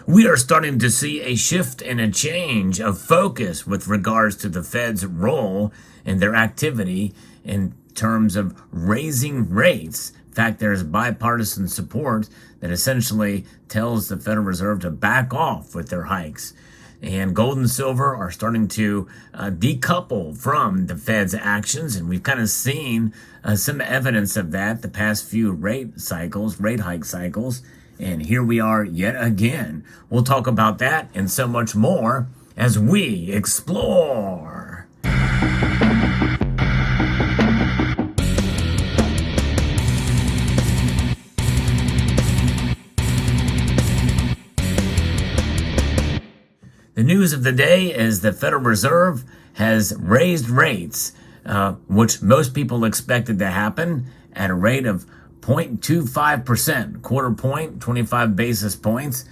We are starting to see a shift and a change of focus with regards to the Fed's role and their activity in terms of raising rates. In fact, there's bipartisan support that essentially tells the Federal Reserve to back off with their hikes. And gold and silver are starting to decouple from the Fed's actions. And we've kind of seen some evidence of that the past few rate hike cycles. And here we are yet again. We'll talk about that and so much more as we explore. The news of the day is the Federal Reserve has raised rates, which most people expected to happen at a rate of 0.25%, quarter point, 25 basis points.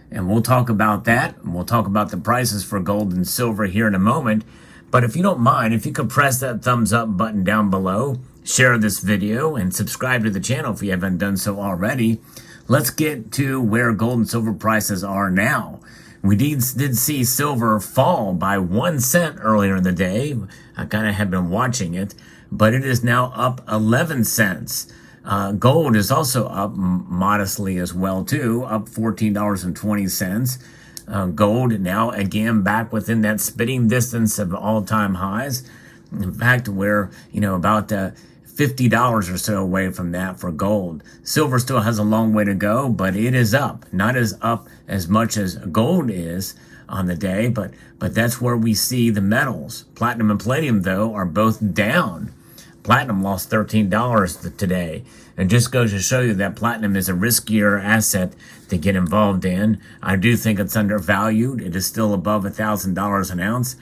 And we'll talk about that. And we'll talk about the prices for gold and silver here in a moment. But if you don't mind, if you could press that thumbs up button down below, share this video, and subscribe to the channel if you haven't done so already. Let's get to where gold and silver prices are now. We did see silver fall by 1 cent earlier in the day. I kind of have been watching it, but it is now up 11 cents. Gold is also up modestly as well, too, up $14.20. Gold now again back within that spitting distance of all-time highs. In fact, we're, about $50 or so away from that for gold. Silver still has a long way to go, but it is up. Not as up as much as gold is on the day, but that's where we see the metals. Platinum and palladium, though, are both down. Platinum lost $13 today. It just goes to show you that platinum is a riskier asset to get involved in. I do think it's undervalued. It is still above $1,000 an ounce.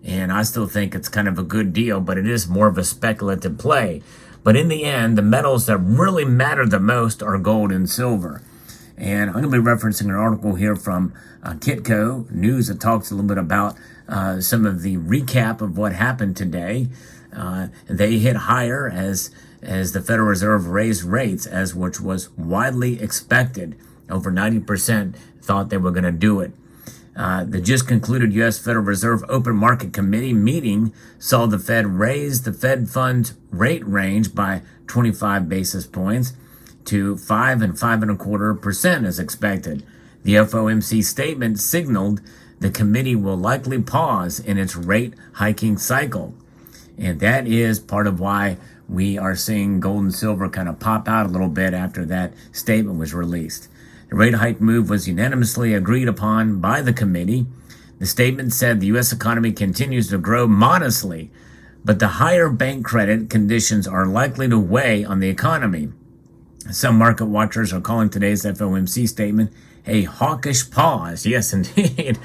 And I still think it's kind of a good deal, but it is more of a speculative play. But in the end, the metals that really matter the most are gold and silver. And I'm going to be referencing an article here from Kitco News that talks a little bit about some of the recap of what happened today. They hit higher as the Federal Reserve raised rates, which was widely expected. Over 90% thought they were going to do it. The just concluded U.S. Federal Reserve Open Market Committee meeting saw the Fed raise the Fed funds rate range by 25 basis points to 5 and 5.25% as expected. The FOMC statement signaled the committee will likely pause in its rate hiking cycle. And that is part of why we are seeing gold and silver kind of pop out a little bit after that statement was released. The rate hike move was unanimously agreed upon by the committee. The statement said the U.S. economy continues to grow modestly, but the higher bank credit conditions are likely to weigh on the economy. Some market watchers are calling today's FOMC statement a hawkish pause. Yes, indeed.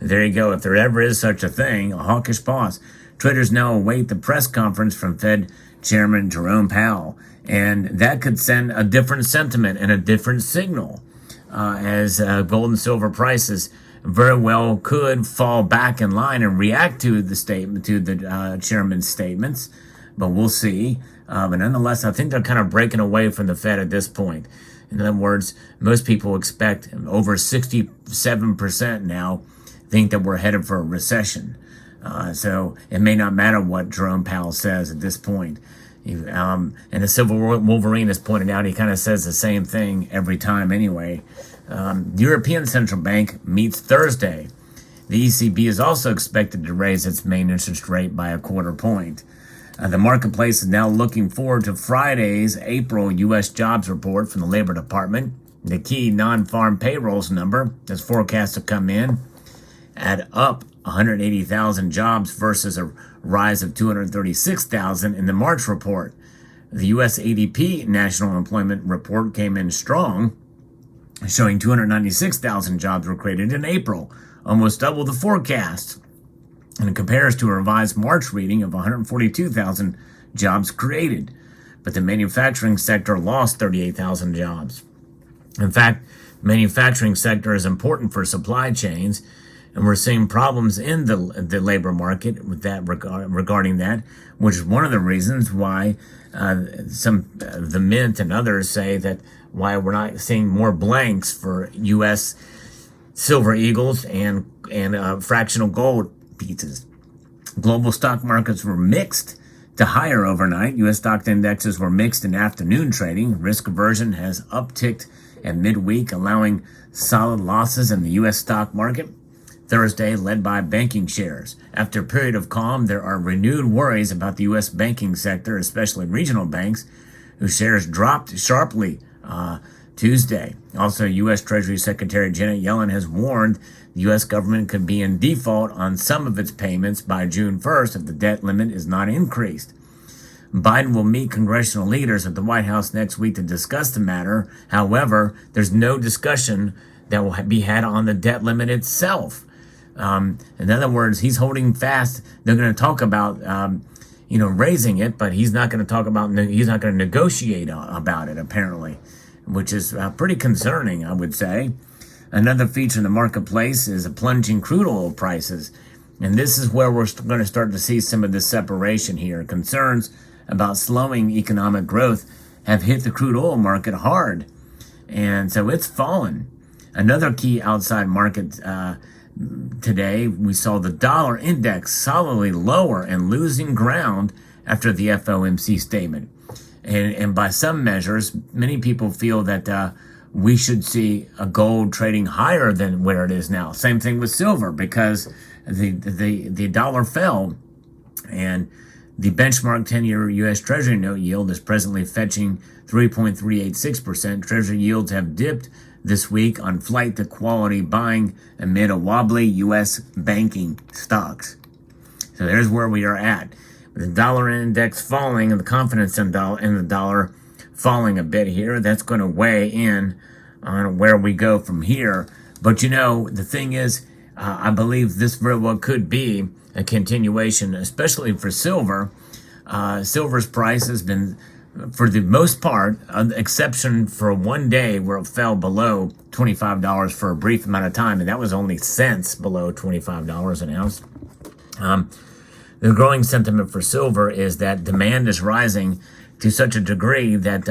There you go. If there ever is such a thing, a hawkish pause. Traders now await the press conference from Fed Chairman Jerome Powell, and that could send a different sentiment and a different signal. As gold and silver prices very well could fall back in line and react to the statement, to the chairman's statements, but we'll see. But nonetheless, I think they're kind of breaking away from the Fed at this point. In other words, most people expect over 67% now think that we're headed for a recession. So it may not matter what Jerome Powell says at this point. And the Silver Wolverine has pointed out, he kind of says the same thing every time anyway. The European Central Bank meets Thursday. The ECB is also expected to raise its main interest rate by a quarter point. The marketplace is now looking forward to Friday's April U.S. jobs report from the Labor Department. The key non-farm payrolls number is forecast to come in at up 180,000 jobs versus a rise of 236,000 in the March report. The U.S. ADP National Employment Report came in strong, showing 296,000 jobs were created in April, almost double the forecast, and it compares to a revised March reading of 142,000 jobs created. But the manufacturing sector lost 38,000 jobs. In fact, the manufacturing sector is important for supply chains, and we're seeing problems in the labor market with that regarding that, which is one of the reasons why the Mint and others say that why we're not seeing more blanks for U.S. silver eagles and fractional gold pieces. Global stock markets were mixed to higher overnight. U.S. stock indexes were mixed in afternoon trading. Risk aversion has upticked at midweek, allowing solid losses in the U.S. stock market. Thursday, led by banking shares. After a period of calm, there are renewed worries about the U.S. banking sector, especially regional banks, whose shares dropped sharply Tuesday. Also, U.S. Treasury Secretary Janet Yellen has warned the U.S. government could be in default on some of its payments by June 1st if the debt limit is not increased. Biden will meet congressional leaders at the White House next week to discuss the matter. However, there's no discussion that will be had on the debt limit itself. In other words, he's holding fast. They're going to talk about, raising it, but he's not going to talk about, he's not going to negotiate about it, apparently, which is pretty concerning, I would say. Another feature in the marketplace is a plunging crude oil prices. And this is where we're going to start to see some of this separation here. Concerns about slowing economic growth have hit the crude oil market hard. And so it's fallen. Another key outside market today, we saw the dollar index solidly lower and losing ground after the FOMC statement. And by some measures, many people feel that we should see a gold trading higher than where it is now. Same thing with silver, because the dollar fell, and the benchmark 10-year U.S. Treasury note yield is presently fetching 3.386%. Treasury yields have dipped this week on flight to quality buying amid a wobbly U.S. banking stocks. So there's where we are at. With the dollar index falling and the confidence in the dollar falling a bit here, that's going to weigh in on where we go from here. But the thing is, I believe this very well could be a continuation, especially for silver. Silver's price has been, for the most part, an exception for one day where it fell below $25 for a brief amount of time, and that was only cents below $25 an ounce. The growing sentiment for silver is that demand is rising to such a degree that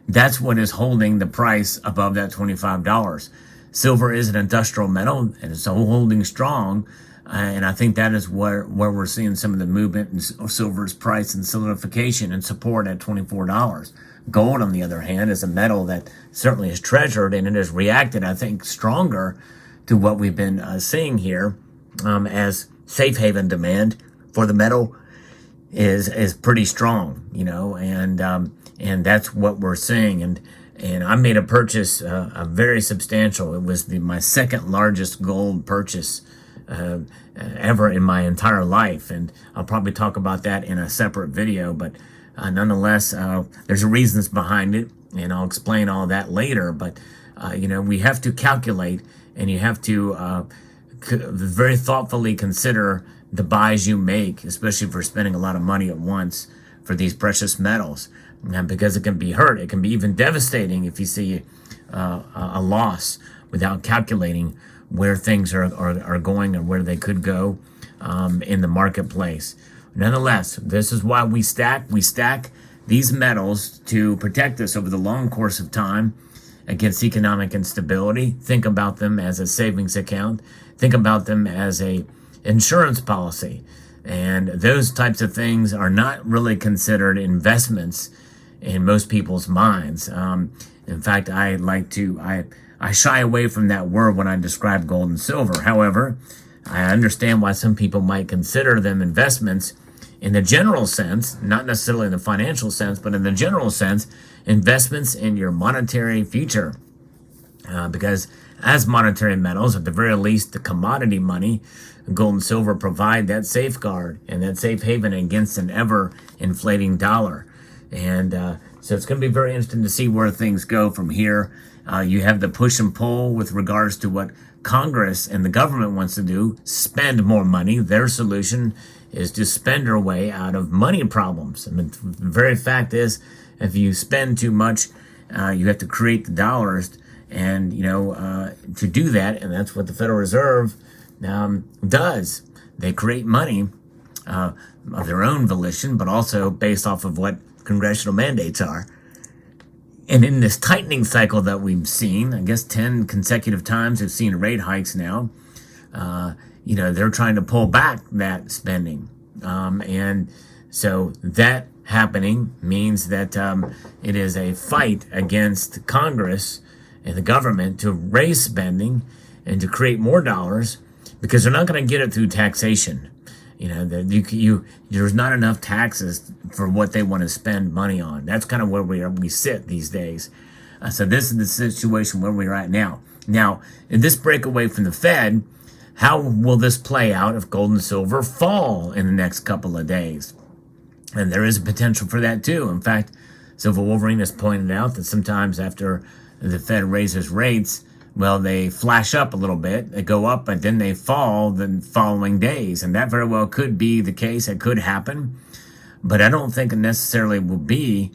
that's what is holding the price above that $25. Silver is an industrial metal, and it's holding strong. And I think that is where we're seeing some of the movement in silver's price and solidification and support at $24. Gold, on the other hand, is a metal that certainly is treasured, and it has reacted, I think, stronger to what we've been seeing here, as safe haven demand for the metal is pretty strong, and that's what we're seeing. And I made a purchase, a very substantial. It was my second largest gold purchase ever in my entire life, and I'll probably talk about that in a separate video. But nonetheless, there's reasons behind it, and I'll explain all that later. But we have to calculate, and you have to very thoughtfully consider the buys you make, especially for spending a lot of money at once for these precious metals, because it can be hurt. It can be even devastating if you see a loss without calculating where things are going and where they could go in the marketplace. Nonetheless, this is why we stack these metals to protect us over the long course of time against economic instability. Think about them as a savings account. Think about them as a insurance policy. And those types of things are not really considered investments in most people's minds. In fact, I shy away from that word when I describe gold and silver. However, I understand why some people might consider them investments in the general sense, not necessarily in the financial sense, but in the general sense, investments in your monetary future. Because as monetary metals, at the very least, the commodity money, gold and silver provide that safeguard and that safe haven against an ever-inflating dollar. And so it's going to be very interesting to see where things go from here. You have the push and pull with regards to what Congress and the government wants to do, spend more money. Their solution is to spend our way out of money problems. I mean, the very fact is, if you spend too much, you have to create the dollars. And, to do that, and that's what the Federal Reserve does. They create money of their own volition, but also based off of what congressional mandates are. And in this tightening cycle that we've seen, I guess 10 consecutive times we've seen rate hikes now, they're trying to pull back that spending. And so that happening means that it is a fight against Congress and the government to raise spending and to create more dollars, because they're not going to get it through taxation. There's not enough taxes for what they want to spend money on. That's kind of where we sit these days. So this is the situation where we're at now. Now, in this breakaway from the Fed, how will this play out if gold and silver fall in the next couple of days? And there is a potential for that too. In fact, Silver Wolverine has pointed out that sometimes after the Fed raises rates, well, they flash up a little bit, they go up, but then they fall the following days. And that very well could be the case. It could happen. But I don't think it necessarily will be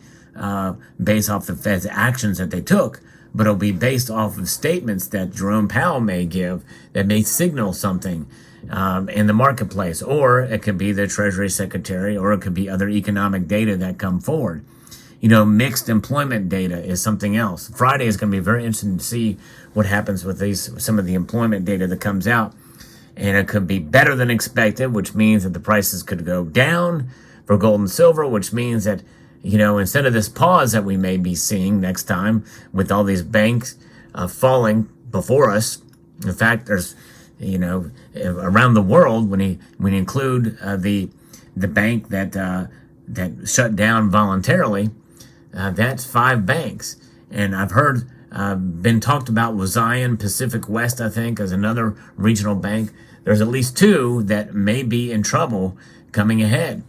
based off the Fed's actions that they took, but it'll be based off of statements that Jerome Powell may give that may signal something in the marketplace. Or it could be the Treasury Secretary, or it could be other economic data that come forward. Mixed employment data is something else. Friday is going to be very interesting to see what happens with some of the employment data that comes out. And it could be better than expected, which means that the prices could go down for gold and silver, which means that, instead of this pause that we may be seeing next time with all these banks falling before us. In fact, there's, around the world, when you include the bank that shut down voluntarily, that's 5 banks. And I've heard been talked about Zion Pacific West, I think, as another regional bank. There's at least 2 that may be in trouble coming ahead.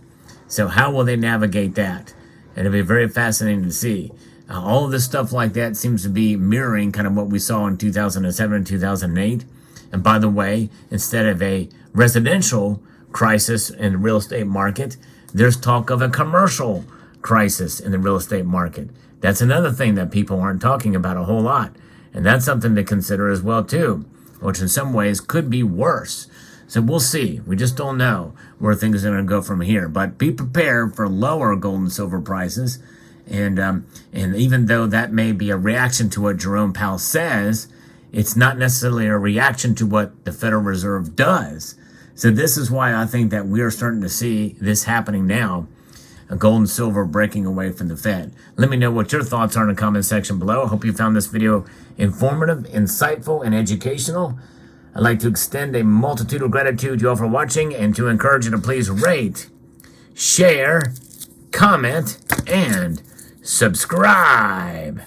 So how will they navigate that? It'll be very fascinating to see. All of this stuff like that seems to be mirroring kind of what we saw in 2007 and 2008. And by the way, instead of a residential crisis in the real estate market, there's talk of a commercial crisis in the real estate market. That's another thing that people aren't talking about a whole lot. And that's something to consider as well too, which in some ways could be worse. So we'll see. We just don't know where things are going to go from here. But be prepared for lower gold and silver prices. And even though that may be a reaction to what Jerome Powell says, it's not necessarily a reaction to what the Federal Reserve does. So this is why I think that we are starting to see this happening now. Gold and silver breaking away from the Fed. Let me know what your thoughts are in the comment section below. I hope you found this video informative, insightful, and educational. I'd like to extend a multitude of gratitude to you all for watching, and to encourage you to please rate, share, comment, and subscribe.